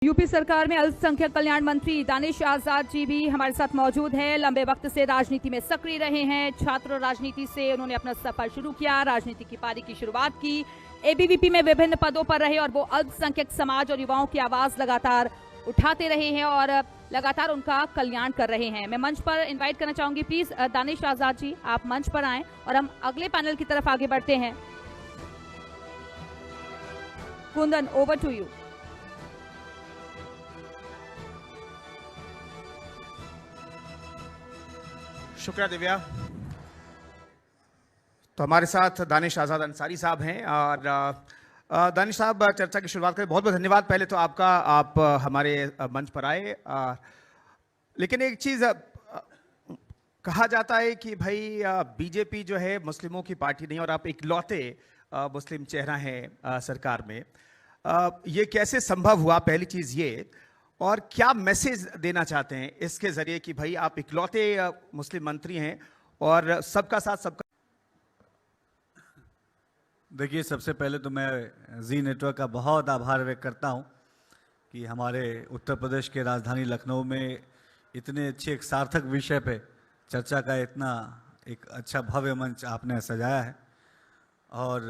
UP सरकार में अल्पसंख्यक कल्याण मंत्री दानिश आजाद जी भी हमारे साथ मौजूद हैं। लंबे वक्त से राजनीति में सक्रिय रहे हैं। छात्र राजनीति से उन्होंने अपना सफर शुरू किया, राजनीति की पारी की शुरुआत की, एबीवीपी में विभिन्न पदों पर रहे और वो अल्पसंख्यक समाज और युवाओं की आवाज लगातार उठाते रहे हैं और लगातार उनका कल्याण कर रहे हैं। मैं मंच पर इन्वाइट करना चाहूंगी, प्लीज दानिश आजाद जी आप मंच पर आएं और हम अगले पैनल की तरफ आगे बढ़ते हैं। Kundan, over to you. शुक्रिया दिव्या। तो हमारे साथ दानिश आजाद अंसारी साहब हैं और दानिश साहब चर्चा की शुरुआत करें। बहुत बहुत धन्यवाद पहले तो आपका, आप हमारे मंच पर आए। लेकिन एक चीज़ कहा जाता है कि भाई बीजेपी जो है मुस्लिमों की पार्टी नहीं और आप इकलौते मुस्लिम चेहरा हैं सरकार में। ये कैसे संभव हुआ, पहली चीज़ ये, और क्या मैसेज देना चाहते हैं इसके जरिए कि भाई आप इकलौते मुस्लिम मंत्री हैं और सबका साथ सबका। देखिए, सबसे पहले तो मैं जी नेटवर्क का बहुत आभार व्यक्त करता हूं कि हमारे उत्तर प्रदेश के राजधानी लखनऊ में इतने अच्छे एक सार्थक विषय पे चर्चा का इतना एक अच्छा भव्य मंच आपने सजाया है। और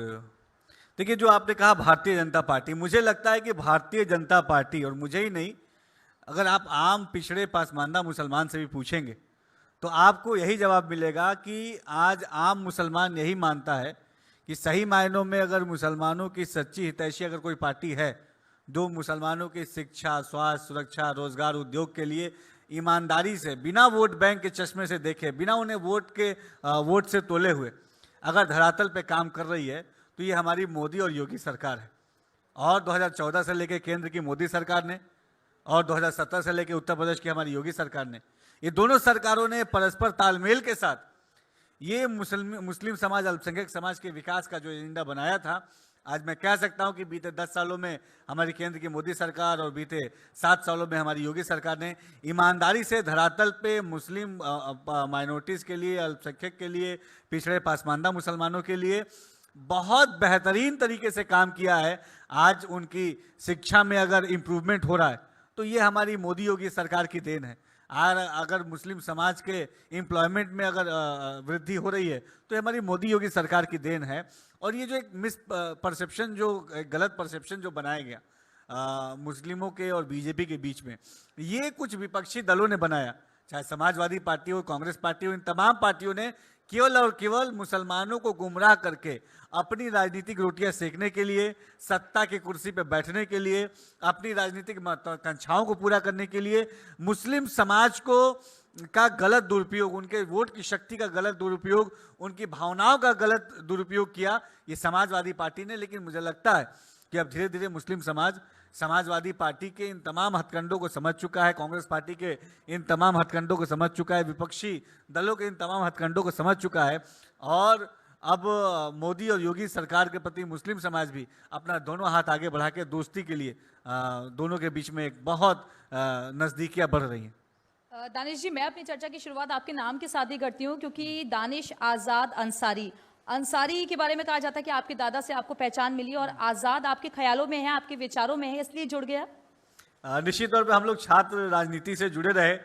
देखिए, जो आपने कहा भारतीय जनता पार्टी, मुझे लगता है कि भारतीय जनता पार्टी, और मुझे ही नहीं, अगर आप आम पिछड़े पासमानदा मुसलमान से भी पूछेंगे तो आपको यही जवाब मिलेगा कि आज आम मुसलमान यही मानता है कि सही मायनों में अगर मुसलमानों की सच्ची हितैषी अगर कोई पार्टी है जो मुसलमानों की शिक्षा, स्वास्थ्य, सुरक्षा, रोजगार, उद्योग के लिए ईमानदारी से, बिना वोट बैंक के चश्मे से देखे, बिना उन्हें वोट से तोले हुए अगर धरातल पे काम कर रही है, तो ये हमारी मोदी और योगी सरकार है। और 2014 से लेकर केंद्र की मोदी सरकार ने और 2017 से लेकर उत्तर प्रदेश की हमारी योगी सरकार ने, ये दोनों सरकारों ने परस्पर तालमेल के साथ ये मुस्लिम समाज, अल्पसंख्यक समाज के विकास का जो एजेंडा बनाया था। आज मैं कह सकता हूं कि बीते 10 सालों में हमारी केंद्र की मोदी सरकार और बीते 7 सालों में हमारी योगी सरकार ने ईमानदारी से धरातल पे मुस्लिम माइनॉरिटीज़ के लिए, अल्पसंख्यक के लिए, पिछड़े पासमानदा मुसलमानों के लिए बहुत बेहतरीन तरीके से काम किया है। आज उनकी शिक्षा में अगर इम्प्रूवमेंट हो रहा है तो ये हमारी मोदी योगी सरकार की देन है। और अगर मुस्लिम समाज के एम्प्लॉयमेंट में अगर वृद्धि हो रही है तो ये हमारी मोदी योगी सरकार की देन है। और ये जो एक मिस परसेप्शन, जो गलत परसेप्शन जो बनाया गया मुस्लिमों के और बीजेपी के बीच में, ये कुछ विपक्षी दलों ने बनाया, चाहे समाजवादी पार्टी हो, कांग्रेस पार्टी हो, इन तमाम पार्टियों ने केवल और केवल मुसलमानों को गुमराह करके अपनी राजनीतिक रोटियां सेकने के लिए, सत्ता की कुर्सी पर बैठने के लिए, अपनी राजनीतिक महत्वाकांक्षाओं को पूरा करने के लिए मुस्लिम समाज को का गलत दुरुपयोग, उनके वोट की शक्ति का गलत दुरुपयोग, उनकी भावनाओं का गलत दुरुपयोग किया ये समाजवादी पार्टी ने। लेकिन मुझे लगता है कि अब धीरे धीरे मुस्लिम समाज समाजवादी पार्टी के इन तमाम हथकंडों को समझ चुका है, कांग्रेस पार्टी के इन तमाम हथकंडों को समझ चुका है, विपक्षी दलों के इन तमाम हथकंडों को समझ चुका है। और अब मोदी और योगी सरकार के प्रति मुस्लिम समाज भी अपना दोनों हाथ आगे बढ़ा के दोस्ती के लिए दोनों के बीच में एक बहुत नज़दीकियाँ बढ़ रही हैं। दानिश जी, मैं अपनी चर्चा की शुरुआत आपके नाम के साथ ही करती हूँ, क्योंकि दानिश आजाद अंसारी के बारे में कहा जाता है कि आपके दादा से आपको पहचान मिली और आजाद आपके ख्यालों में है, आपके विचारों में है, इसलिए जुड़ गया। निश्चित तौर पे हम लोग छात्र राजनीति से जुड़े रहे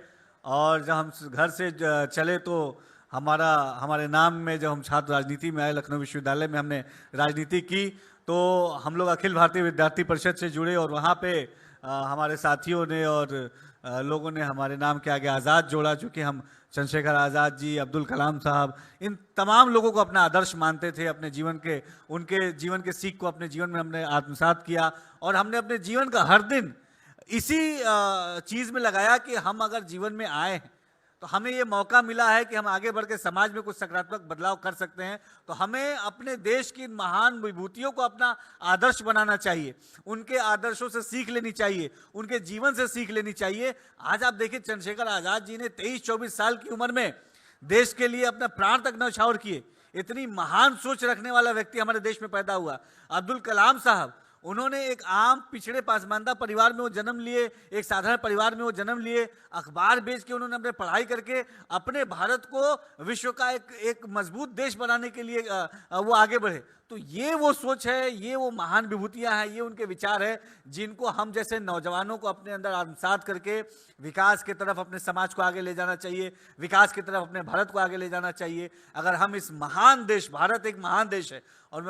और जब हम घर से चले तो हमारे नाम में, जब हम छात्र राजनीति में आए, लखनऊ विश्वविद्यालय में हमने राजनीति की, तो हम लोग अखिल भारतीय विद्यार्थी परिषद से जुड़े और वहाँ पे हमारे साथियों ने और लोगों ने हमारे नाम के आगे आज़ाद जोड़ा, चूँकि हम चंद्रशेखर आज़ाद जी, अब्दुल कलाम साहब, इन तमाम लोगों को अपना आदर्श मानते थे। अपने जीवन के, उनके जीवन के सीख को अपने जीवन में हमने आत्मसात किया और हमने अपने जीवन का हर दिन इसी चीज़ में लगाया कि हम अगर जीवन में आए हैं तो हमें ये मौका मिला है कि हम आगे बढ़ के समाज में कुछ सकारात्मक बदलाव कर सकते हैं। तो हमें अपने देश की महान विभूतियों को अपना आदर्श बनाना चाहिए, उनके आदर्शों से सीख लेनी चाहिए, उनके जीवन से सीख लेनी चाहिए। आज आप देखिए, चंद्रशेखर आज़ाद जी ने 23-24 साल की उम्र में देश के लिए अपना प्राण तक न्यौछावर किए। इतनी महान सोच रखने वाला व्यक्ति हमारे देश में पैदा हुआ। अब्दुल कलाम साहब, उन्होंने एक आम पिछड़े पासमानदा परिवार में वो जन्म लिए, एक साधारण परिवार में वो जन्म लिए, अखबार बेच के उन्होंने अपने पढ़ाई करके अपने भारत को विश्व का एक मजबूत देश बनाने के लिए वो आगे बढ़े। तो ये वो सोच है, ये वो महान विभूतियां हैं, ये उनके विचार है जिनको हम जैसे नौजवानों को अपने अंदर आत्मसात करके विकास की तरफ अपने समाज को आगे ले जाना चाहिए, विकास की तरफ अपने भारत को आगे ले जाना चाहिए। अगर हम इस महान देश, भारत एक महान देश है और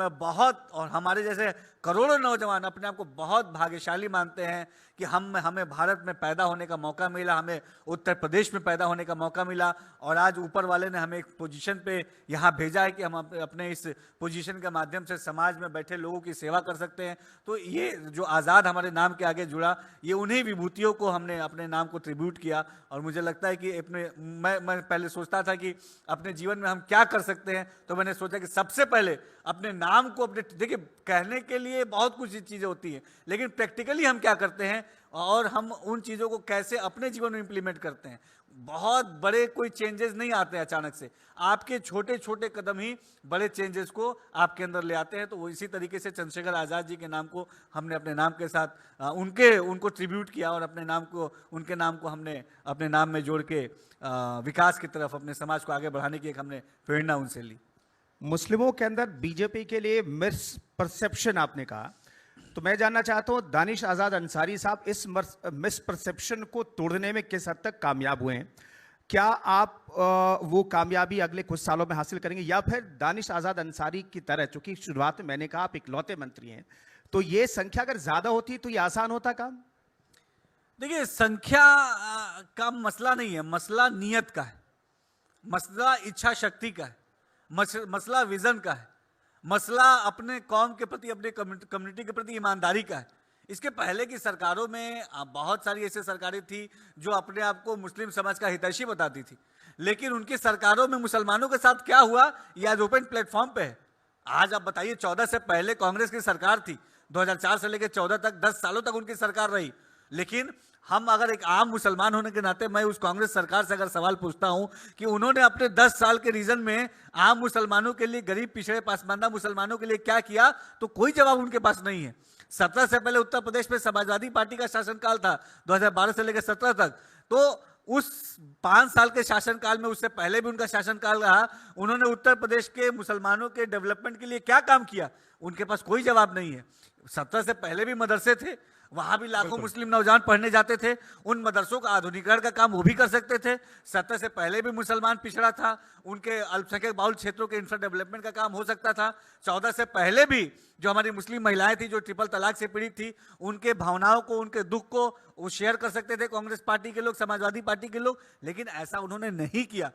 और हमारे जैसे करोड़ों नौजवान अपने आप को बहुत भाग्यशाली मानते हैं कि हमें भारत में पैदा होने का मौका मिला, हमें उत्तर प्रदेश में पैदा होने का मौका मिला और आज ऊपर वाले ने हमें एक पोजीशन पे यहाँ भेजा है कि हम अपने इस पोजीशन के माध्यम से समाज में बैठे लोगों की सेवा कर सकते हैं। तो ये जो आज़ाद हमारे नाम के आगे जुड़ा, ये उन्हीं विभूतियों को हमने अपने नाम को ट्रिब्यूट किया। और मुझे लगता है कि मैं पहले सोचता था कि अपने जीवन में हम क्या कर सकते हैं, तो मैंने सोचा कि सबसे पहले अपने नाम को देखिए कहने के लिए बहुत कुछ चीज़ें होती हैं, लेकिन प्रैक्टिकली हम क्या करते हैं और हम उन चीज़ों को कैसे अपने जीवन में इंप्लीमेंट करते हैं। बहुत बड़े कोई चेंजेस नहीं आते अचानक से, आपके छोटे छोटे कदम ही बड़े चेंजेस को आपके अंदर ले आते हैं। तो वो इसी तरीके से चंद्रशेखर आज़ाद जी के नाम को हमने अपने नाम के साथ उनको ट्रिब्यूट किया और उनके नाम को हमने अपने नाम में जोड़ के विकास की तरफ अपने समाज को आगे बढ़ाने की एक हमने प्रेरणा उनसे ली। मुस्लिमों के अंदर बीजेपी के लिए मिसपरसेप्शन आपने कहा, तो मैं जानना चाहता हूं दानिश आज़ाद अंसारी साहब इस मिसपरसेप्शन को तोड़ने में किस हद तक कामयाब हुए हैं? क्या आप वो कामयाबी अगले कुछ सालों में हासिल करेंगे या फिर दानिश आज़ाद अंसारी की तरह, चूंकि शुरुआत में मैंने कहा आप इकलौते मंत्री हैं, तो ये संख्या अगर ज्यादा होती तो ये आसान होता काम? देखिए, संख्या का मसला नहीं है, मसला नियत का है, मसला इच्छा शक्ति का है, मसला विजन का है, मसला अपने कौम के प्रति, अपने कम्युनिटी के प्रति ईमानदारी का है। इसके पहले की सरकारों में बहुत सारी ऐसी सरकारें थी जो अपने आप को मुस्लिम समाज का हितैषी बताती थी, लेकिन उनकी सरकारों में मुसलमानों के साथ क्या हुआ ये आज ओपन प्लेटफॉर्म पे है। आज आप बताइए, 14 से पहले कांग्रेस की सरकार थी, 2004 से लेकर 14 तक 10 सालों तक उनकी सरकार रही, लेकिन हम अगर एक आम मुसलमान होने के नाते मैं उस कांग्रेस सरकार से अगर सवाल पूछता हूं कि उन्होंने अपने 10 साल के रीजन में आम मुसलमानों के लिए, गरीब पिछड़े पासमानदा मुसलमानों के लिए क्या किया, तो कोई जवाब उनके पास नहीं है। 17 से पहले उत्तर प्रदेश में समाजवादी पार्टी का शासनकाल था 2012 से लेकर 17 तक, तो उस 5 साल के शासनकाल में, उससे पहले भी उनका शासनकाल रहा, उन्होंने उत्तर प्रदेश के मुसलमानों के डेवलपमेंट के लिए क्या काम किया, उनके पास कोई जवाब नहीं है। 17 से पहले भी मदरसे थे, वहां भी लाखों मुस्लिम नौजवान पढ़ने जाते थे, उन मदरसों का आधुनिकीकरण का काम वो भी कर सकते थे। 17 से पहले भी मुसलमान पिछड़ा था, उनके अल्पसंख्यक बाहुल क्षेत्रों के इंफ्रा डेवलपमेंट का काम हो सकता था। 14 से पहले भी जो हमारी मुस्लिम महिलाएं थी जो ट्रिपल तलाक से पीड़ित थी, उनके भावनाओं को, उनके दुख को वो शेयर कर सकते थे कांग्रेस पार्टी के लोग, समाजवादी पार्टी के लोग, लेकिन ऐसा उन्होंने नहीं किया।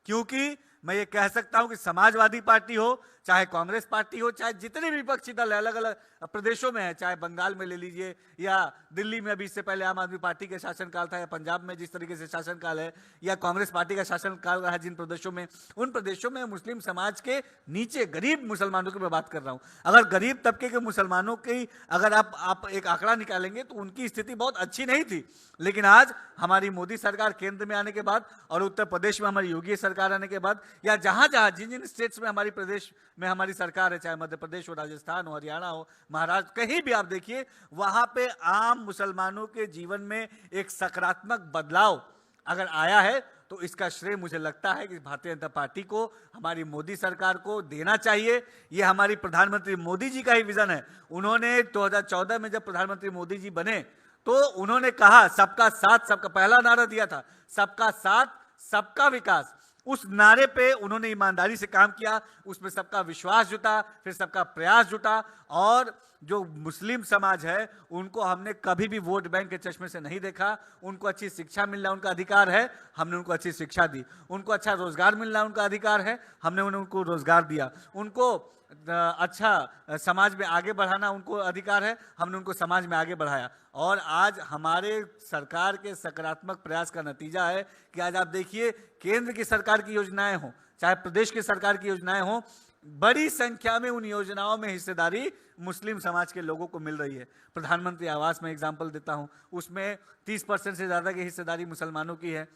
क्योंकि मैं ये कह सकता हूं कि समाजवादी पार्टी हो, चाहे कांग्रेस पार्टी हो, चाहे जितने भी विपक्षी दल अलग अलग प्रदेशों में है, चाहे बंगाल में ले लीजिए या दिल्ली में अभी इससे पहले आम आदमी पार्टी का शासनकाल था, या पंजाब में जिस तरीके से शासनकाल है, या कांग्रेस पार्टी का शासनकाल रहा जिन प्रदेशों में, उन प्रदेशों में मुस्लिम समाज के नीचे गरीब मुसलमानों की मैं बात कर रहा हूं। अगर गरीब तबके के मुसलमानों की अगर आप एक आंकड़ा निकालेंगे तो उनकी स्थिति बहुत अच्छी नहीं थी, लेकिन आज हमारी मोदी सरकार केंद्र में आने के बाद और उत्तर प्रदेश में हमारी योगी सरकार आने के बाद, या जहां जहां जिन जिन स्टेट्स में हमारी प्रदेश में हमारी सरकार है, चाहे मध्य प्रदेश हो, राजस्थान हो, हरियाणा हो, महाराष्ट्र, कहीं भी आप देखिए, वहां पे आम मुसलमानों के जीवन में एक सकारात्मक बदलाव अगर आया है तो इसका श्रेय मुझे लगता है कि भारतीय जनता पार्टी को, हमारी मोदी सरकार को देना चाहिए। ये हमारी प्रधानमंत्री मोदी जी का ही विजन है। उन्होंने 2014 में जब प्रधानमंत्री मोदी जी बने तो उन्होंने कहा सबका साथ, सबका पहला नारा दिया था, सबका साथ सबका विकास। उस नारे पे उन्होंने ईमानदारी से काम किया, उसमें सबका विश्वास जुटा, फिर सबका प्रयास जुटा, और जो मुस्लिम समाज है उनको हमने कभी भी वोट बैंक के चश्मे से नहीं देखा। उनको अच्छी शिक्षा मिलना उनका अधिकार है, हमने उनको अच्छी शिक्षा दी। उनको अच्छा रोजगार मिलना उनका अधिकार है, हमने उनको रोजगार दिया। उनको अच्छा समाज में आगे बढ़ाना उनको अधिकार है, हमने उनको समाज में आगे बढ़ाया। और आज हमारे सरकार के सकारात्मक प्रयास का नतीजा है कि आज आप देखिए, केंद्र की सरकार की योजनाएं हो, चाहे प्रदेश की सरकार की योजनाएं हो, बड़ी संख्या में उन योजनाओं में हिस्सेदारी मुस्लिम समाज के लोगों को मिल रही है। प्रधानमंत्री आवास में एग्जाम्पल देता हूं, उसमें 30% से ज्यादा की हिस्सेदारी मुसलमानों की है।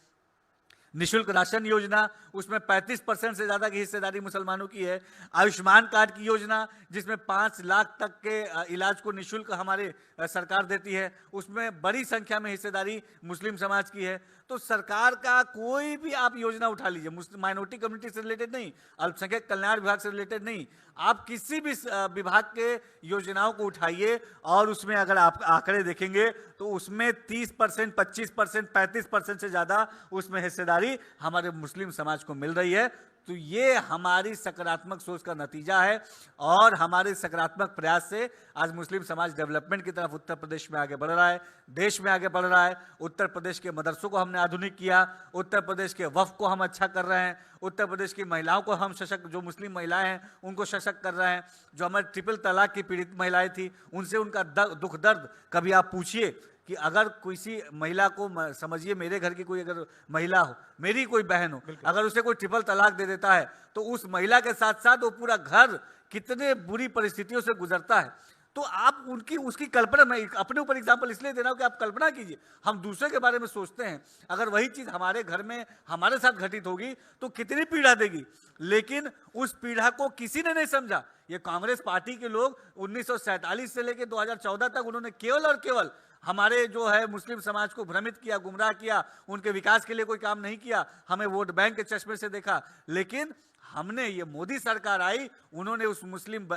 निःशुल्क राशन योजना, उसमें 35% से ज्यादा की हिस्सेदारी मुसलमानों की है। आयुष्मान कार्ड की योजना, जिसमें 5 लाख तक के इलाज को निःशुल्क हमारे सरकार देती है, उसमें बड़ी संख्या में हिस्सेदारी मुस्लिम समाज की है। तो सरकार का कोई भी आप योजना उठा लीजिए, मुस्लिम माइनॉरिटी कम्युनिटी से रिलेटेड नहीं, अल्पसंख्यक कल्याण विभाग से रिलेटेड नहीं, आप किसी भी विभाग के योजनाओं को उठाइए और उसमें अगर आप आंकड़े देखेंगे तो उसमें 30%, 25%, 35% से ज़्यादा उसमें हिस्सेदारी हमारे मुस्लिम समाज को मिल रही है। तो ये हमारी सकारात्मक सोच का नतीजा है और हमारे सकारात्मक प्रयास से आज मुस्लिम समाज डेवलपमेंट की तरफ उत्तर प्रदेश में आगे बढ़ रहा है, देश में आगे बढ़ रहा है। उत्तर प्रदेश के मदरसों को हमने आधुनिक किया, उत्तर प्रदेश के वक्फ को हम अच्छा कर रहे हैं, उत्तर प्रदेश की महिलाओं को हम सशक्त, जो मुस्लिम महिलाएं हैं उनको सशक्त कर रहे हैं। जो हमारे ट्रिपल तलाक की पीड़ित महिलाएं थी उनसे उनका दुख दर्द कभी आप पूछिए कि अगर किसी महिला को, समझिए मेरे घर की कोई अगर महिला हो, मेरी कोई बहन हो, अगर उसे कोई ट्रिपल तलाक दे देता है तो उस महिला के साथ साथ वो पूरा घर कितने बुरी परिस्थितियों से गुजरता है। तो आप उसकी कल्पना, मैं अपने ऊपर एग्जाम्पल इसलिए दे रहा हूं कि आप कल्पना कीजिए, हम दूसरे के बारे में सोचते हैं, अगर वही चीज हमारे घर में हमारे साथ घटित होगी तो कितनी पीड़ा देगी, लेकिन उस पीड़ा को किसी ने नहीं समझा। ये कांग्रेस पार्टी के लोग 1947 से लेकर 2014 तक उन्होंने केवल और केवल हमारे जो है मुस्लिम समाज को भ्रमित किया, गुमराह किया, उनके विकास के लिए कोई काम नहीं किया, हमें वोट बैंक के चश्मे से देखा। लेकिन हमने, ये मोदी सरकार आई, उन्होंने उस मुस्लिम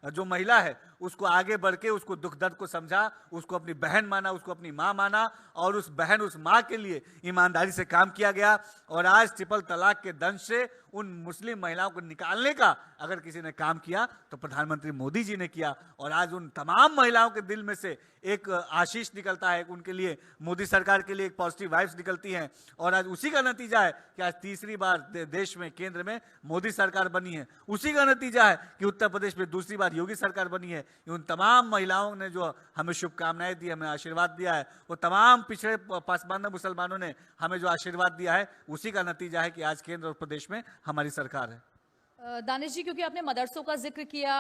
जो महिला है उसको आगे बढ़ के उसको दुख दर्द को समझा, उसको अपनी बहन माना, उसको अपनी माँ माना और उस बहन, उस माँ के लिए ईमानदारी से काम किया गया। और आज ट्रिपल तलाक के दंश से उन मुस्लिम महिलाओं को निकालने का अगर किसी ने काम किया तो प्रधानमंत्री मोदी जी ने किया। और आज उन तमाम महिलाओं के दिल में से एक आशीष निकलता है, उनके लिए, मोदी सरकार के लिए एक पॉजिटिव वाइब्स निकलती हैं। और आज उसी का नतीजा है कि आज तीसरी बार देश में, केंद्र में मोदी सरकार बनी है। उसी का नतीजा है कि उत्तर प्रदेश में दूसरी बार योगी सरकार बनी है। उन तमाम महिलाओं ने जो हमें शुभकामनाएं दी, हमें आशीर्वाद दिया है, वो तमाम पिछड़े पासमानदा मुसलमानों ने हमें जो आशीर्वाद दिया है, उसी का नतीजा है कि आज केंद्र और प्रदेश में हमारी सरकार है। दानिश जी, क्योंकि आपने मदरसों का जिक्र किया,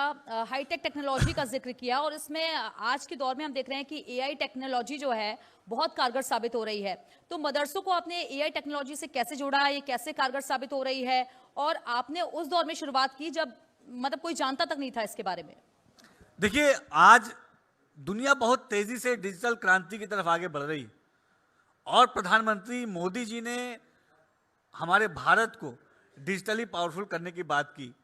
हाईटेक टेक्नोलॉजी का जिक्र किया, और इसमें आज के दौर में हम देख रहे हैं कि एआई टेक्नोलॉजी जो है बहुत कारगर साबित हो रही है। तो मदरसों को आपने एआई टेक्नोलॉजी से कैसे जोड़ा, ये कैसे कारगर साबित हो रही है, और आपने उस दौर में शुरुआत की जब मतलब कोई जानता तक नहीं था इसके बारे में? देखिए, आज दुनिया बहुत तेजी से डिजिटल क्रांति की तरफ आगे बढ़ रही है और प्रधानमंत्री मोदी जी ने हमारे भारत को डिजिटली पावरफुल करने की बात की।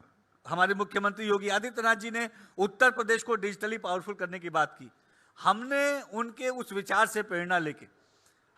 हमारे मुख्यमंत्री योगी आदित्यनाथ जी ने उत्तर प्रदेश को डिजिटली पावरफुल करने की बात की। हमने उनके उस विचार से प्रेरणा लेके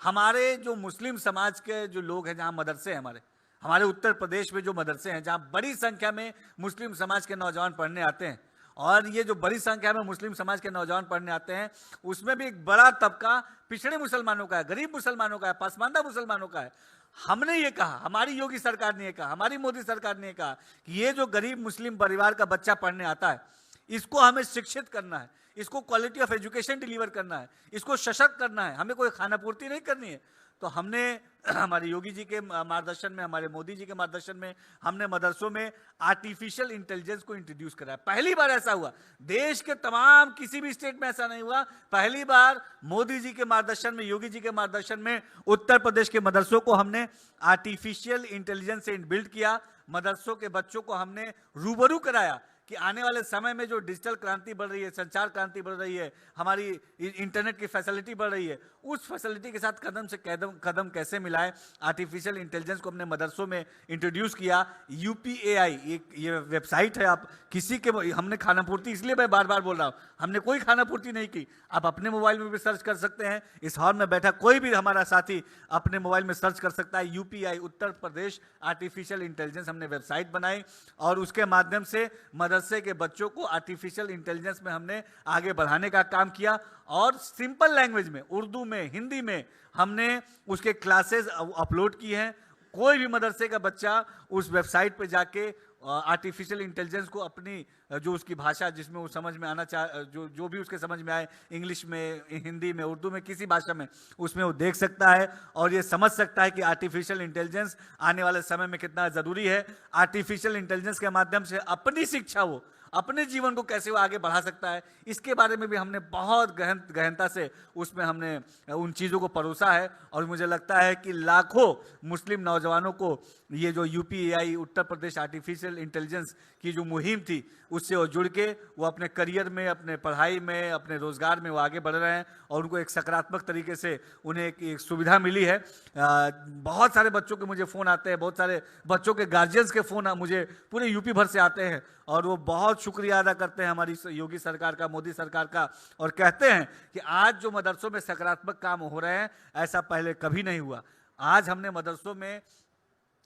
हमारे जो मुस्लिम समाज के जो लोग हैं, जहाँ मदरसे हैं, हमारे उत्तर प्रदेश में जो मदरसे हैं, जहाँ बड़ी संख्या में मुस्लिम समाज के नौजवान पढ़ने आते हैं, और ये जो बड़ी संख्या में मुस्लिम समाज के नौजवान पढ़ने आते हैं उसमें भी एक बड़ा तबका पिछड़े मुसलमानों का है, गरीब मुसलमानों का है, पसमानदा मुसलमानों का है। हमने ये कहा, हमारी योगी सरकार ने ये कहा, हमारी मोदी सरकार ने ये कहा कि ये जो गरीब मुस्लिम परिवार का बच्चा पढ़ने आता है, इसको हमें शिक्षित करना है, इसको क्वालिटी ऑफ एजुकेशन डिलीवर करना है, इसको सशक्त करना है, हमें कोई खाना पूर्ति नहीं करनी है। तो हमने हमारे योगी जी के मार्गदर्शन में, हमारे मोदी जी के मार्गदर्शन में, हमने मदरसों में आर्टिफिशियल इंटेलिजेंस को इंट्रोड्यूस करा। पहली बार ऐसा हुआ, देश के तमाम किसी भी स्टेट में ऐसा नहीं हुआ। पहली बार मोदी जी के मार्गदर्शन में, योगी जी के मार्गदर्शन में उत्तर प्रदेश के मदरसों को हमने आर्टिफिशियल इंटेलिजेंस से बिल्ड किया। मदरसों के बच्चों को हमने रूबरू कराया कि आने वाले समय में जो डिजिटल क्रांति बढ़ रही है, संचार क्रांति बढ़ रही है, हमारी इंटरनेट की फैसिलिटी बढ़ रही है, उस फैसिलिटी के साथ कदम से कदम कैसे मिलाएं। आर्टिफिशियल इंटेलिजेंस को हमने मदरसों में इंट्रोड्यूस किया। UPAI ये वेबसाइट है, आप किसी के, हमने खाना पूर्ति, इसलिए मैं बार बार बोल रहा हूँ, हमने कोई खाना पूर्ति नहीं की, आप अपने मोबाइल में भी सर्च कर सकते हैं। इस हॉल में बैठा कोई भी हमारा साथी अपने मोबाइल में सर्च कर सकता है। UPAI Uttar Pradesh artificial intelligence हमने वेबसाइट बनाई और उसके माध्यम से मदरसे के बच्चों को आर्टिफिशियल इंटेलिजेंस में हमने आगे बढ़ाने का काम किया। और सिंपल लैंग्वेज में, उर्दू में, हिंदी में हमने उसके क्लासेस अपलोड की हैं। कोई भी मदरसे का बच्चा उस वेबसाइट पे जाके आर्टिफिशियल इंटेलिजेंस को अपनी जो उसकी भाषा, जिसमें वो समझ में आना जो भी उसके समझ में आए, इंग्लिश में, हिंदी में, उर्दू में, किसी भाषा में, उसमें वो देख सकता है और ये समझ सकता है कि आर्टिफिशियल इंटेलिजेंस आने वाले समय में कितना ज़रूरी है। आर्टिफिशियल इंटेलिजेंस के माध्यम से अपनी शिक्षा वो अपने जीवन को कैसे वो आगे बढ़ा सकता है, इसके बारे में भी हमने बहुत गहनता से उसमें हमने उन चीज़ों को परोसा है। और मुझे लगता है कि लाखों मुस्लिम नौजवानों को ये जो UPAI Uttar Pradesh artificial intelligence की जो मुहिम थी, उससे वो जुड़ के वो अपने करियर में, अपने पढ़ाई में, अपने रोजगार में वो आगे बढ़ रहे हैं और उनको एक सकारात्मक तरीके से उन्हें एक सुविधा मिली है। बहुत सारे बच्चों के मुझे फ़ोन आते हैं, बहुत सारे बच्चों के गार्जियंस के फ़ोन मुझे पूरे यूपी भर से आते हैं और वो बहुत शुक्रिया अदा करते हैं हमारी योगी सरकार का, मोदी सरकार का, और कहते हैं कि आज जो मदरसों में सकारात्मक काम हो रहे हैं ऐसा पहले कभी नहीं हुआ। आज हमने मदरसों में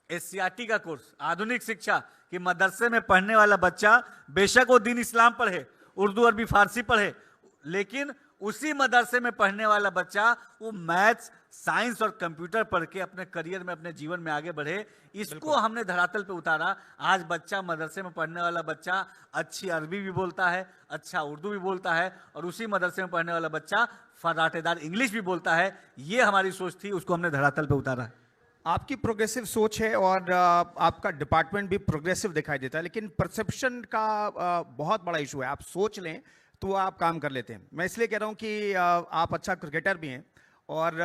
SCRT का कोर्स, आधुनिक शिक्षा, कि मदरसे में पढ़ने वाला बच्चा बेशक वो दीन इस्लाम पढ़े, उर्दू अरबी फारसी पढ़े, लेकिन उसी मदरसे में पढ़ने वाला बच्चा वो मैथ्स, साइंस और कंप्यूटर पढ़ के अपने करियर में, अपने जीवन में आगे बढ़े। इसको हमने धरातल पे उतारा। आज बच्चा, मदरसे में पढ़ने वाला बच्चा अच्छी अरबी भी बोलता है, अच्छा उर्दू भी बोलता है, और उसी मदरसे में पढ़ने वाला बच्चा फर्राटेदार इंग्लिश भी बोलता है। ये हमारी सोच थी, उसको हमने धरातल पे उतारा है। आपकी प्रोग्रेसिव सोच है और आपका डिपार्टमेंट भी प्रोग्रेसिव दिखाई देता है, लेकिन परसेप्शन का बहुत बड़ा इशू है। आप सोच लें तो आप काम कर लेते हैं। मैं इसलिए कह रहा हूं कि आप अच्छा क्रिकेटर भी हैं और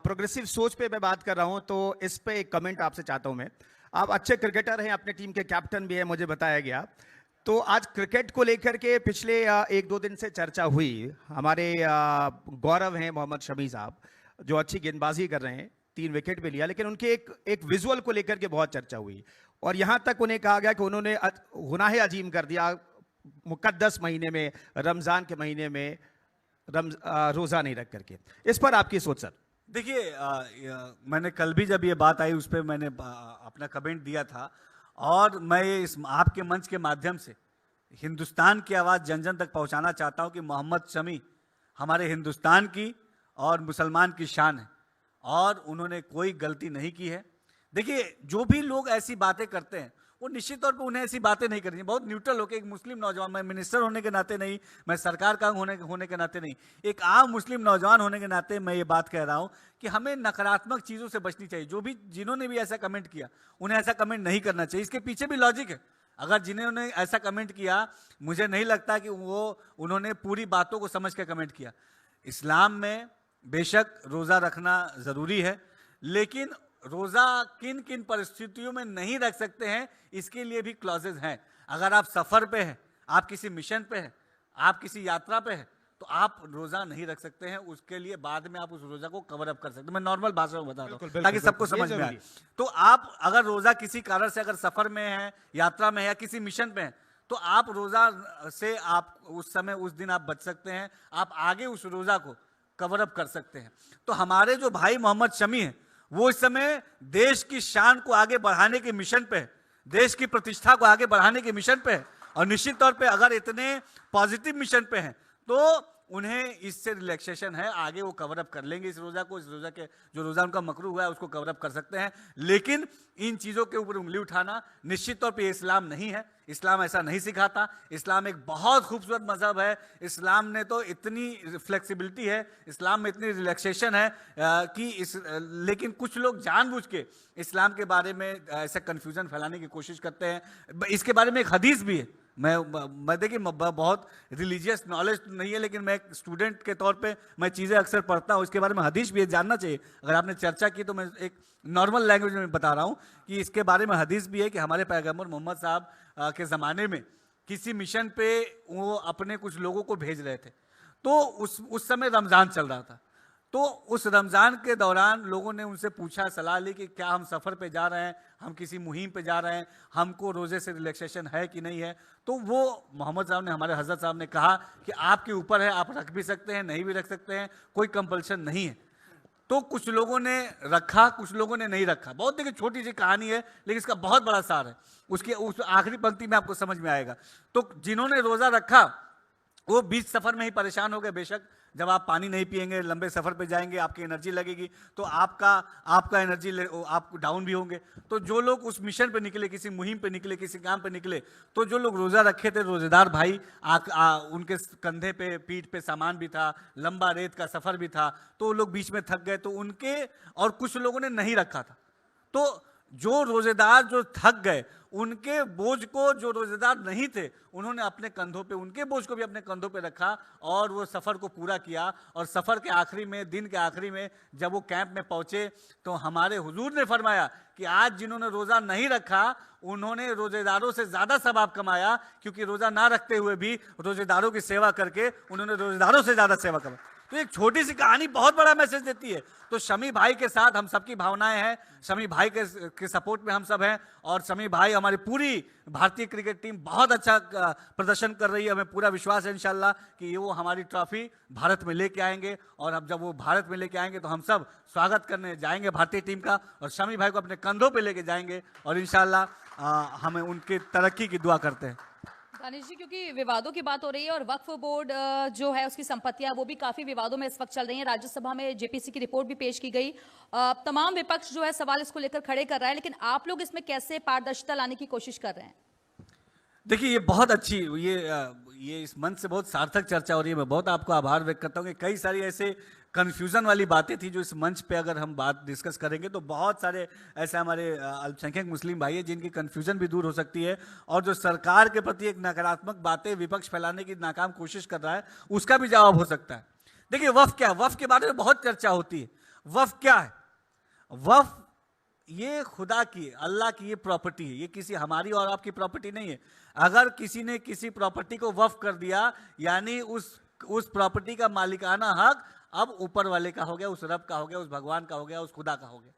प्रोग्रेसिव सोच पे मैं बात कर रहा हूं, तो इस पे एक कमेंट आपसे चाहता हूं मैं। आप अच्छे क्रिकेटर हैं, अपने टीम के कैप्टन भी हैं, मुझे बताया गया। तो आज क्रिकेट को लेकर के पिछले 1-2 दिन से चर्चा हुई। हमारे गौरव हैं मोहम्मद शमी साहब, जो अच्छी गेंदबाजी कर रहे हैं, 3 विकेट भी लिया, लेकिन उनके एक विजुअल को लेकर के बहुत चर्चा हुई और यहां तक उन्हें कहा गया कि उन्होंने गुनाह अजीम कर दिया, मुकद्दस महीने में, रमजान के महीने में रोजा नहीं रख करके। इस पर आपकी सोच सर? देखिए, मैंने कल भी जब ये बात आई उस पर मैंने अपना कमेंट दिया था, और मैं इस आपके मंच के माध्यम से हिंदुस्तान की आवाज़ जन जन तक पहुंचाना चाहता हूं कि मोहम्मद शमी हमारे हिंदुस्तान की और मुसलमान की शान है और उन्होंने कोई गलती नहीं की है। देखिए, जो भी लोग ऐसी बातें करते हैं वो निश्चित तौर पे उन्हें ऐसी बातें नहीं करनी, बहुत न्यूट्रल होकर, एक मुस्लिम नौजवान, मैं मिनिस्टर होने के नाते नहीं, मैं सरकार का होने के नाते नहीं, एक आम मुस्लिम नौजवान होने के नाते मैं ये बात कह रहा हूँ कि हमें नकारात्मक चीज़ों से बचनी चाहिए। जो भी, जिन्होंने भी ऐसा कमेंट किया, उन्हें ऐसा कमेंट नहीं करना चाहिए। इसके पीछे भी लॉजिक है। अगर जिन्होंने ऐसा कमेंट किया, मुझे नहीं लगता कि उन्होंने पूरी बातों को समझ के कमेंट किया। इस्लाम में बेशक रोज़ा रखना ज़रूरी है, लेकिन रोज़ा किन किन परिस्थितियों में नहीं रख सकते हैं, इसके लिए भी क्लॉजेज हैं। अगर आप सफ़र पे हैं, आप किसी मिशन पे हैं, आप किसी यात्रा पे हैं, तो आप रोज़ा नहीं रख सकते हैं। उसके लिए बाद में आप उस रोज़ा को कवर अप कर सकते हैं। मैं नॉर्मल भाषा में बता रहा हूँ ताकि सबको समझ में आए। तो आप अगर रोज़ा किसी कारण से अगर सफ़र में हैं, यात्रा में है या किसी मिशन पे हैं, तो आप रोज़ा से आप उस समय, उस दिन आप बच सकते हैं, आप आगे उस रोज़ा को कवर अप कर सकते हैं। तो हमारे जो भाई मोहम्मद शमी हैं, वो इस समय देश की शान को आगे बढ़ाने के मिशन पे है, देश की प्रतिष्ठा को आगे बढ़ाने के मिशन पे है, और निश्चित तौर पे अगर इतने पॉजिटिव मिशन पे हैं तो उन्हें इससे रिलैक्सेशन है, आगे वो कवर अप कर लेंगे इस रोज़ा को। इस रोज़ा के जो रोज़ा उनका मकरू हुआ है उसको कवर अप कर सकते हैं। लेकिन इन चीज़ों के ऊपर उंगली उठाना निश्चित तौर पे इस्लाम नहीं है। इस्लाम ऐसा नहीं सिखाता। इस्लाम एक बहुत खूबसूरत मज़हब है। इस्लाम ने तो इतनी फ्लेक्सिबिलिटी है, इस्लाम में इतनी रिलैक्सेशन है लेकिन कुछ लोग जानबूझ के इस्लाम के बारे में ऐसा कन्फ्यूज़न फैलाने की कोशिश करते हैं। इसके बारे में एक हदीस भी है। मैं देखिए, बहुत रिलीजियस नॉलेज नहीं है, लेकिन मैं एक स्टूडेंट के तौर पे मैं चीज़ें अक्सर पढ़ता हूँ। इसके बारे में हदीस भी जानना चाहिए। अगर आपने चर्चा की तो मैं एक नॉर्मल लैंग्वेज में बता रहा हूँ कि इसके बारे में हदीस भी है कि हमारे पैगंबर मोहम्मद साहब के ज़माने में किसी मिशन पे वो अपने कुछ लोगों को भेज रहे थे, तो उस समय रमज़ान चल रहा था। तो उस रमज़ान के दौरान लोगों ने उनसे पूछा, सलाह ली कि क्या हम सफ़र पे जा रहे हैं, हम किसी मुहिम पे जा रहे हैं, हमको रोज़े से रिलैक्सेशन है कि नहीं है। तो वो मोहम्मद साहब ने, हमारे हज़रत साहब ने कहा कि आपके ऊपर है, आप रख भी सकते हैं, नहीं भी रख सकते हैं, कोई कंपल्शन नहीं है। तो कुछ लोगों ने रखा, कुछ लोगों ने नहीं रखा। बहुत देखिए छोटी सी कहानी है, लेकिन इसका बहुत बड़ा सार है। उस आखिरी पंक्ति में आपको समझ में आएगा। तो जिन्होंने रोज़ा रखा वो बीच सफ़र में ही परेशान हो गए। बेशक जब आप पानी नहीं पिएंगे, लंबे सफ़र पे जाएंगे, आपकी एनर्जी लगेगी, तो आपका एनर्जी आप डाउन भी होंगे। तो जो लोग उस मिशन पे निकले, किसी मुहिम पे निकले, किसी काम पे निकले, तो जो लोग रोज़ा रखे थे, रोज़ेदार भाई, उनके कंधे पे, पीठ पे सामान भी था, लंबा रेत का सफ़र भी था, तो वो लोग बीच में थक गए। तो उनके, और कुछ लोगों ने नहीं रखा था। तो जो रोजेदार जो थक गए, उनके बोझ को जो रोजेदार नहीं थे उन्होंने अपने कंधों पे, उनके बोझ को भी अपने कंधों पे रखा और वो सफ़र को पूरा किया। और सफ़र के आखिरी में, दिन के आखिरी में जब वो कैंप में पहुंचे तो हमारे हुजूर ने फरमाया कि आज जिन्होंने रोज़ा नहीं रखा उन्होंने रोजेदारों से ज़्यादा सवाब कमाया, क्योंकि रोज़ा ना रखते हुए भी रोजेदारों की सेवा करके उन्होंने रोजेदारों से ज़्यादा सेवा कमाई। तो एक छोटी सी कहानी बहुत बड़ा मैसेज देती है। तो शमी भाई के साथ हम सबकी भावनाएं हैं, शमी भाई के सपोर्ट में हम सब हैं, और शमी भाई हमारी पूरी भारतीय क्रिकेट टीम बहुत अच्छा प्रदर्शन कर रही है। हमें पूरा विश्वास है इंशाल्लाह कि वो हमारी ट्रॉफी भारत में लेके आएंगे, और अब जब वो भारत में लेके आएंगे तो हम सब स्वागत करने जाएंगे भारतीय टीम का, और शमी भाई को अपने कंधों पे लेके जाएंगे, और इंशाल्लाह हमें उनकी तरक्की की दुआ करते हैं। दानिश जी, क्योंकि विवादों की बात हो रही है और वक्फ बोर्ड जो है उसकी संपत्तियां वो भी काफी विवादों में इस वक्त चल रही हैं। राज्यसभा में जेपीसी की रिपोर्ट भी पेश की गई। तमाम विपक्ष जो है सवाल इसको लेकर खड़े कर रहा है, लेकिन आप लोग इसमें कैसे पारदर्शिता लाने की कोशिश कर रहे हैं? देखिए, ये बहुत अच्छी, ये इस मंच से बहुत सार्थक चर्चा हो रही है। मैं बहुत आपको आभार व्यक्त करता हूँ कि कई सारी ऐसे कन्फ्यूज़न वाली बातें थी जो इस मंच पे अगर हम बात डिस्कस करेंगे तो बहुत सारे ऐसे हमारे अल्पसंख्यक मुस्लिम भाई हैं जिनकी कन्फ्यूज़न भी दूर हो सकती है, और जो सरकार के प्रति एक नकारात्मक बातें विपक्ष फैलाने की नाकाम कोशिश कर रहा है उसका भी जवाब हो सकता है। देखिए, वफ़ क्या है? वफ़ के बारे में बहुत चर्चा होती है। वफ़ क्या है? वफ़ ये खुदा की, अल्लाह की ये प्रॉपर्टी है, ये किसी हमारी और आपकी प्रॉपर्टी नहीं है। अगर किसी ने किसी प्रॉपर्टी को वफ़ कर दिया, यानी उस प्रॉपर्टी का मालिकाना हक अब ऊपर वाले का हो गया, उस रब का हो गया, उस भगवान का हो गया, उस खुदा का हो गया।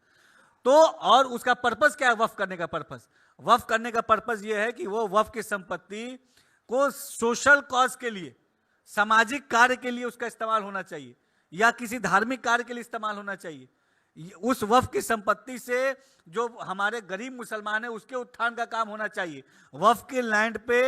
तो और उसका पर्पस क्या है? वफ़ करने का पर्पस, वफ़ करने का पर्पस ये है कि वो वफ़ की संपत्ति को सोशल कॉज के लिए, सामाजिक कार्य के लिए उसका इस्तेमाल होना चाहिए, या किसी धार्मिक कार्य के लिए इस्तेमाल होना चाहिए। उस वफ़ की संपत्ति से जो हमारे गरीब मुसलमान है उसके उत्थान का काम होना चाहिए। वफ़ के लैंड पे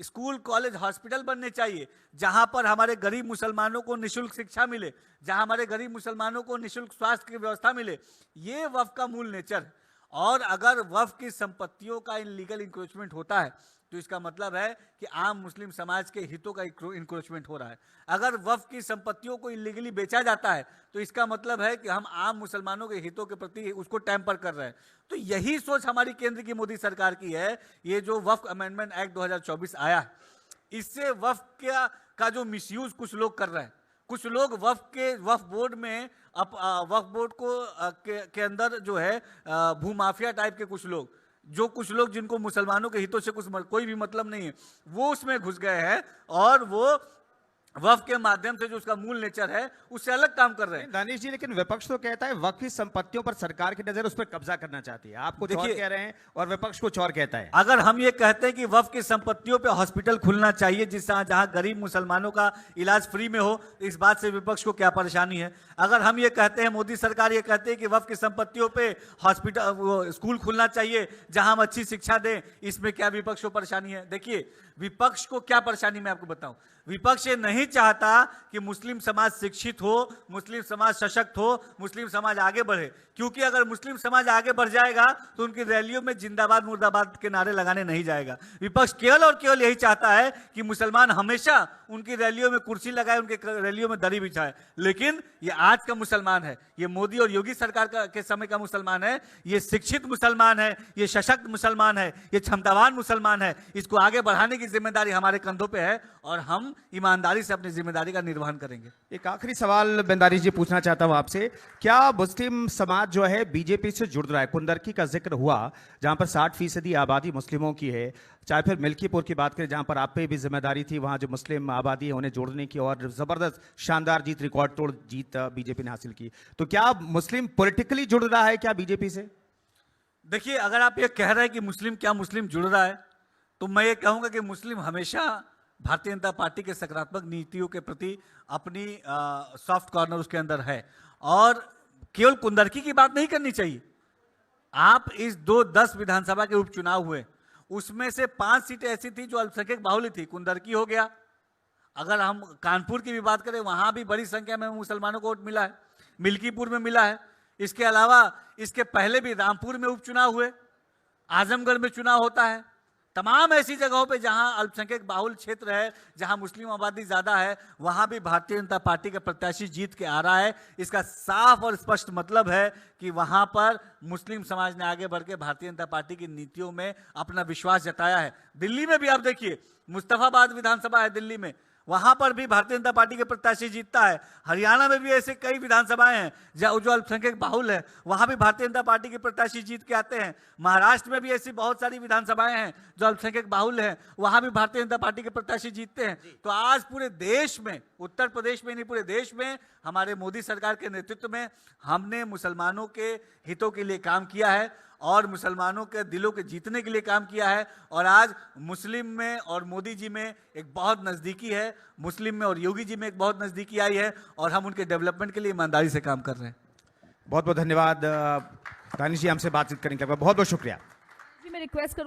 स्कूल, कॉलेज, हॉस्पिटल बनने चाहिए, जहां पर हमारे गरीब मुसलमानों को निःशुल्क शिक्षा मिले, जहां हमारे गरीब मुसलमानों को निःशुल्क स्वास्थ्य की व्यवस्था मिले। ये वफ़ का मूल नेचर है। और अगर वफ़ की संपत्तियों का इनलीगल इंक्रोचमेंट होता है तो इसका मतलब है कि आम मुस्लिम समाज के हितों का इंक्रोचमेंट हो रहा है। अगर वफ़ की संपत्तियों को इलीगली बेचा जाता है तो इसका मतलब है कि हम आम मुसलमानों के हितों के प्रति उसको टेम्पर कर रहे हैं। तो यही सोच हमारी केंद्र की मोदी सरकार की है। ये जो वफ़ अमेंडमेंट एक्ट 2024 आया है, इससे वफ़ का जो मिसयूज कुछ लोग कर रहे हैं। कुछ लोग वफ़ बोर्ड में वफ़ बोर्ड के अंदर जो है भूमाफिया टाइप के कुछ लोग जिनको मुसलमानों के हितों से कोई भी मतलब नहीं है, वो उसमें घुस गए हैं, और वो वफ़ के माध्यम से जो उसका मूल नेचर है उससे अलग काम कर रहे हैं। दानिश जी, लेकिन विपक्ष तो कहता है वक्फ की संपत्तियों पर सरकार की नजर उस पर कब्जा करना चाहती है। आप कुछ और कह रहे हैं और विपक्ष कुछ और कहता है। अगर हम ये कहते हैं कि वफ़ की संपत्तियों पे हॉस्पिटल खुलना चाहिए जहां गरीब मुसलमानों का इलाज फ्री में हो, तो इस बात से विपक्ष को क्या परेशानी है? अगर हम ये कहते हैं, मोदी सरकार ये कहते हैं कि वफ़ की संपत्तियों पे हॉस्पिटल, स्कूल खुलना चाहिए जहां हम अच्छी शिक्षा दें, इसमें क्या विपक्ष को परेशानी है? देखिए, विपक्ष को क्या परेशानी मैं आपको बताऊं। विपक्ष ये नहीं चाहता कि मुस्लिम समाज शिक्षित हो, मुस्लिम समाज सशक्त हो, मुस्लिम समाज आगे बढ़े, क्योंकि अगर मुस्लिम समाज आगे बढ़ जाएगा तो उनकी रैलियों में जिंदाबाद मुर्दाबाद के नारे लगाने नहीं जाएगा। विपक्ष केवल और केवल यही चाहता है कि मुसलमान हमेशा उनकी रैलियों में कुर्सी लगाए, उनके रैलियों में दरी बिछाए। लेकिन ये आज का मुसलमान है, ये मोदी और योगी सरकार के समय का मुसलमान है, ये शिक्षित मुसलमान है, ये सशक्त मुसलमान है, ये क्षमतावान मुसलमान है। इसको आगे बढ़ाने की जिम्मेदारी हमारे कंधों पे है, और हम ईमानदारी से अपनी जिम्मेदारी का निर्वहन करेंगे। एक आखिरी सवाल बेंदारी जी पूछना चाहता हूं आपसे, क्या मुस्लिम समाज जो है बीजेपी से जुड़ रहा है? कुंदरकी का जिक्र हुआ जहां पर 60% आबादी मुस्लिमों की है, चाहे फिर मिल्कीपुर की बात करें जहां पर आप पे भी जिम्मेदारी थी, वहां जो मुस्लिम आबादी है उन्हें जोड़ने की, और जबरदस्त शानदार जीत, रिकॉर्ड तोड़ जीत बीजेपी ने हासिल की। तो क्या मुस्लिम पॉलिटिकली जुड़ रहा है क्या बीजेपी से? देखिए, अगर आप ये कह रहे हैं कि मुस्लिम जुड़ रहा है, तो मैं ये कहूंगा कि मुस्लिम हमेशा भारतीय जनता पार्टी के सकारात्मक नीतियों के प्रति अपनी सॉफ्ट कॉर्नर उसके अंदर है, और केवल कुंदरकी की बात नहीं करनी चाहिए। आप इस 10 विधानसभा के उपचुनाव हुए, उसमें से 5 सीटें ऐसी थी जो अल्पसंख्यक बाहुल्य थी, कुंदरकी हो गया। अगर हम कानपुर की भी बात करें, वहां भी बड़ी संख्या में मुसलमानों को वोट मिला है, मिल्कीपुर में मिला है। इसके अलावा इसके पहले भी रामपुर में उपचुनाव हुए, आजमगढ़ में चुनाव होता है, तमाम ऐसी जगहों पे जहां अल्पसंख्यक बाहुल क्षेत्र है, जहां मुस्लिम आबादी ज्यादा है, वहां भी भारतीय जनता पार्टी का प्रत्याशी जीत के आ रहा है। इसका साफ और स्पष्ट मतलब है कि वहां पर मुस्लिम समाज ने आगे बढ़ के भारतीय जनता पार्टी की नीतियों में अपना विश्वास जताया है। दिल्ली में भी आप देखिए, मुस्तफाबाद विधानसभा है दिल्ली में, वहां पर भी भारतीय जनता पार्टी के प्रत्याशी जीतता है। हरियाणा में भी ऐसे कई विधानसभाएं हैं जहां जो अल्पसंख्यक बाहुल है, वहां भी भारतीय जनता पार्टी के प्रत्याशी जीत के आते हैं। महाराष्ट्र में भी ऐसी बहुत सारी विधानसभाएं हैं जो अल्पसंख्यक बाहुल है, वहां भी भारतीय जनता पार्टी के प्रत्याशी जीतते हैं। तो आज पूरे देश में, उत्तर प्रदेश में नहीं पूरे देश में, हमारे मोदी सरकार के नेतृत्व में हमने मुसलमानों के हितों के लिए काम किया है और मुसलमानों के दिलों के जीतने के लिए काम किया है। और आज मुस्लिम में और मोदी जी में एक बहुत नज़दीकी है, मुस्लिम में और योगी जी में एक बहुत नज़दीकी आई है, और हम उनके डेवलपमेंट के लिए ईमानदारी से काम कर रहे हैं। बहुत बहुत धन्यवाद दानिश जी, हमसे बातचीत करने के लिए बहुत बहुत शुक्रिया। जी मैं रिक्वेस्ट करूँ